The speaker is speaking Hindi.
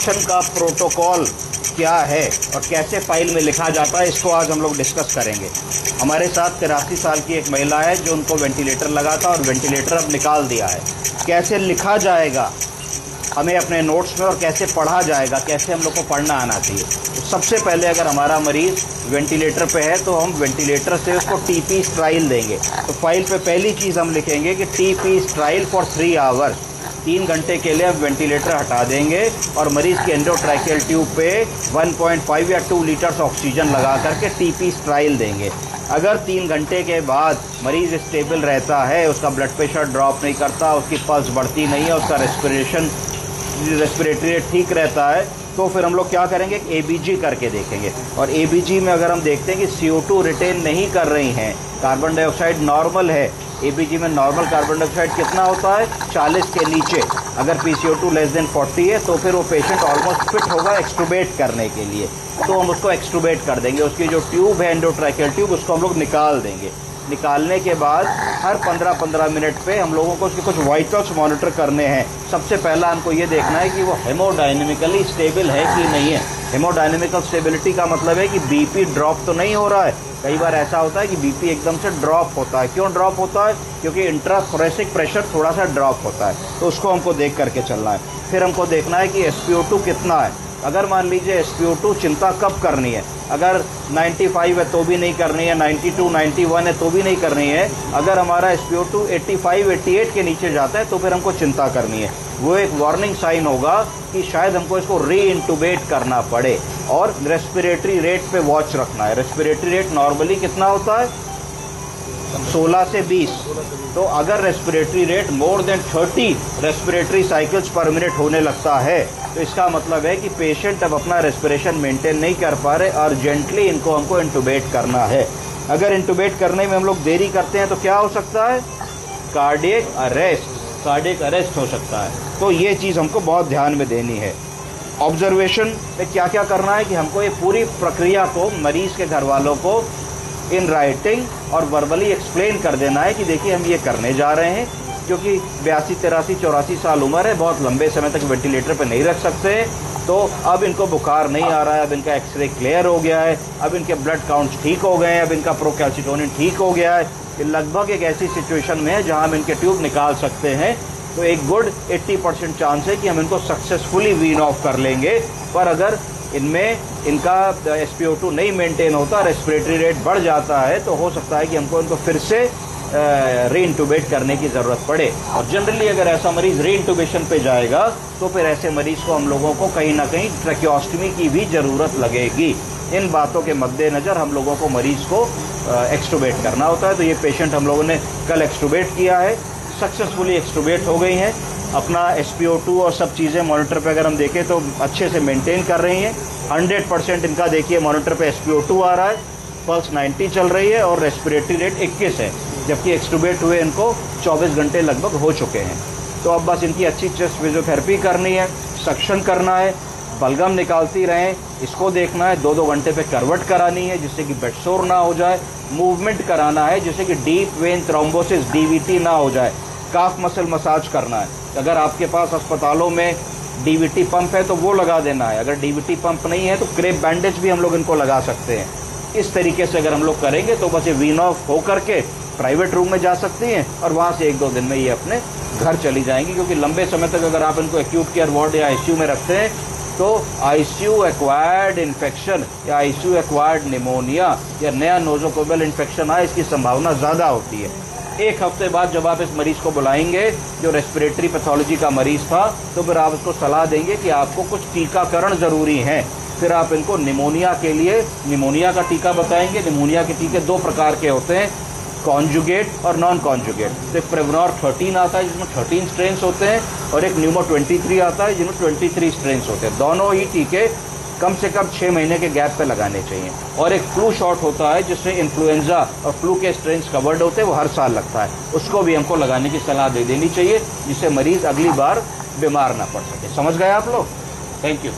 एक्सट्यूबेशन का प्रोटोकॉल क्या है और कैसे फाइल में लिखा जाता है, इसको आज हम लोग डिस्कस करेंगे। हमारे साथ 83 साल की एक महिला है जो उनको वेंटिलेटर लगा था और वेंटिलेटर अब निकाल दिया है। कैसे लिखा जाएगा हमें अपने नोट्स में और कैसे पढ़ा जाएगा, कैसे हम लोग को पढ़ना आना चाहिए। तो सबसे पहले अगर हमारा मरीज़ वेंटिलेटर पे है तो हम वेंटिलेटर से उसको टीपी स्ट्राइल देंगे। तो फाइल पे पहली चीज़ हम लिखेंगे कि टीपी स्ट्राइल फॉर 3 आवर्स, 3 घंटे के लिए हम वेंटिलेटर हटा देंगे और मरीज़ के एंडोट्रैकियल ट्यूब पे 1.5 या 2 लीटर्स ऑक्सीजन लगा करके टीपी स्ट्राइल देंगे। अगर 3 घंटे के बाद मरीज़ स्टेबल रहता है, उसका ब्लड प्रेशर ड्रॉप नहीं करता, उसकी पल्स बढ़ती नहीं है, उसका रेस्पिरेटरी रेट ठीक रहता है, तो फिर हम लोग क्या करेंगे, एबीजी करके देखेंगे। और एबीजी में अगर हम देखते हैं कि CO2 रिटेन नहीं कर रही हैं, कार्बन डाइऑक्साइड नॉर्मल है, एबीजी में नॉर्मल कार्बन डाइऑक्साइड कितना होता है 40 के नीचे, अगर PCO2 लेस देन 40 है तो फिर वो पेशेंट ऑलमोस्ट फिट होगा एक्सट्यूबेट करने के लिए। तो हम उसको एक्सट्यूबेट कर देंगे, उसकी जो ट्यूब है एंडोट्रैकियल ट्यूब उसको हम लोग निकाल देंगे। निकालने के बाद हर 15-15 मिनट पे हम लोगों को उसके कुछ वाइटल्स मॉनिटर करने हैं। सबसे पहला हमको ये देखना है कि वो हेमोडायनेमिकली स्टेबल है कि नहीं है। हेमोडायनेमिकल स्टेबिलिटी का मतलब है कि बीपी ड्रॉप तो नहीं हो रहा है। कई बार ऐसा होता है कि बीपी एकदम से ड्रॉप होता है। क्यों ड्रॉप होता है? क्योंकि इंट्राथोरेसिक प्रेशर थोड़ा सा ड्रॉप होता है, तो उसको हमको देख करके चलना है। फिर हमको देखना है कि SpO2 कितना है। अगर मान लीजिए SpO2 चिंता कब करनी है, अगर 95 है तो भी नहीं करनी है, 92, 91 है तो भी नहीं करनी है। अगर हमारा SpO2 85, 88 के नीचे जाता है तो फिर हमको चिंता करनी है। वो एक वार्निंग साइन होगा कि शायद हमको इसको री-इंटूबेट करना पड़े। और रेस्पिरेटरी रेट पे वॉच रखना है। रेस्पिरेटरी रेट नॉर्मली कितना होता है 16 से 20। तो अगर respiratory rate more than 30 respiratory cycles पर मिनट होने लगता है तो इसका मतलब है कि पेशेंट अब अपना रेस्पिरेशन मेंटेन नहीं कर पा रहे, अर्जेंटली इनको हमको इंटूबेट करना है। अगर इंटूबेट करने में हम लोग देरी करते हैं तो क्या हो सकता है, कार्डियक अरेस्ट हो सकता है। तो ये चीज़ हमको बहुत ध्यान में देनी है। ऑब्जर्वेशन में क्या क्या करना है कि हमको ये पूरी प्रक्रिया को मरीज़ के घर वालों को इन राइटिंग और वर्बली एक्सप्लेन कर देना है कि देखिए हम ये करने जा रहे हैं, क्योंकि 82, 83, 84 साल उम्र है, बहुत लंबे समय तक वेंटिलेटर पर नहीं रख सकते। तो अब इनको बुखार नहीं आ रहा है, अब इनका एक्सरे क्लियर हो गया है, अब इनके ब्लड काउंट्स ठीक हो गए हैं, अब इनका प्रोकैल्सिटोनिन ठीक हो गया है। ये लगभग एक ऐसी सिचुएशन में है जहां हम इनके ट्यूब निकाल सकते हैं। तो एक गुड 80% चांस है कि हम इनको सक्सेसफुली वीन ऑफ कर लेंगे। पर अगर इनमें इनका SpO2 नहीं मेंटेन होता, रेस्पिरेटरी रेट बढ़ जाता है, तो हो सकता है कि हमको इनको फिर से री-इंटूबेट करने की ज़रूरत पड़े। और जनरली अगर ऐसा मरीज़ री-इंटूबेशन पे जाएगा तो फिर ऐसे मरीज़ को हम लोगों को कहीं ना कहीं ट्रैकियोस्टमी की भी ज़रूरत लगेगी। इन बातों के मद्देनज़र हम लोगों को मरीज़ को एक्सट्यूबेट करना होता है। तो ये पेशेंट हम लोगों ने कल एक्सट्यूबेट किया है, सक्सेसफुली एक्सट्यूबेट हो गई हैं। अपना SpO2 और सब चीज़ें मॉनिटर पे अगर हम देखें तो अच्छे से मेंटेन कर रही हैं। 100% इनका देखिए मॉनिटर पे SpO2 आ रहा है, पल्स 90 चल रही है और रेस्पिरेटरी रेट 21 है, जबकि एक्सट्यूबेट हुए इनको 24 घंटे लगभग हो चुके हैं। तो अब बस इनकी अच्छी चेस्ट फिजियोथेरेपी करनी है, सक्शन करना है, बलगम निकालती रहें, इसको देखना है। 2-2 घंटे पे करवट करानी है जिससे कि बेड सोर ना हो जाए, मूवमेंट कराना है जिससे कि डीप वेन थ्रोम्बोसिस DVT ना हो जाए, काफ मसल मसाज करना है। अगर आपके पास अस्पतालों में DVT पंप है तो वो लगा देना है, अगर DVT पंप नहीं है तो क्रेप बैंडेज भी हम लोग इनको लगा सकते हैं। इस तरीके से अगर हम लोग करेंगे तो बस ये वीन ऑफ हो करके प्राइवेट रूम में जा सकती हैं और वहाँ से 1-2 दिन में ये अपने घर चली जाएंगी। क्योंकि लंबे समय तक अगर आप इनको एक्यूट केयर वार्ड या ICU में रखते हैं तो ICU एक्वायर्ड इन्फेक्शन या ICU एक्वायर्ड निमोनिया या नया नोजोकोबल इन्फेक्शन आए, इसकी संभावना ज़्यादा होती है। 1 हफ्ते बाद जब आप इस मरीज़ को बुलाएंगे जो रेस्पिरेटरी पैथोलॉजी का मरीज़ था, तो फिर आप उसको सलाह देंगे कि आपको कुछ टीकाकरण ज़रूरी हैं। फिर आप इनको निमोनिया के लिए निमोनिया का टीका बताएंगे। निमोनिया के टीके 2 प्रकार के होते हैं, कॉन्जुगेट और नॉन कॉन्जुगेट। तो एक प्रेवनॉर 13 आता है जिसमें 13 स्ट्रेन्स होते हैं और एक न्यूमो 23 आता है जिसमें 23 स्ट्रेन्स होते हैं। दोनों ही टीके कम से कम 6 महीने के गैप पे लगाने चाहिए। और एक फ्लू शॉट होता है जिसमें इन्फ्लुएंजा और फ्लू के स्ट्रेन्स कवर्ड होते हैं, वो हर साल लगता है, उसको भी हमको लगाने की सलाह दे देनी चाहिए जिससे मरीज़ अगली बार बीमार ना पड़ सके। समझ गए आप लोग? Thank you.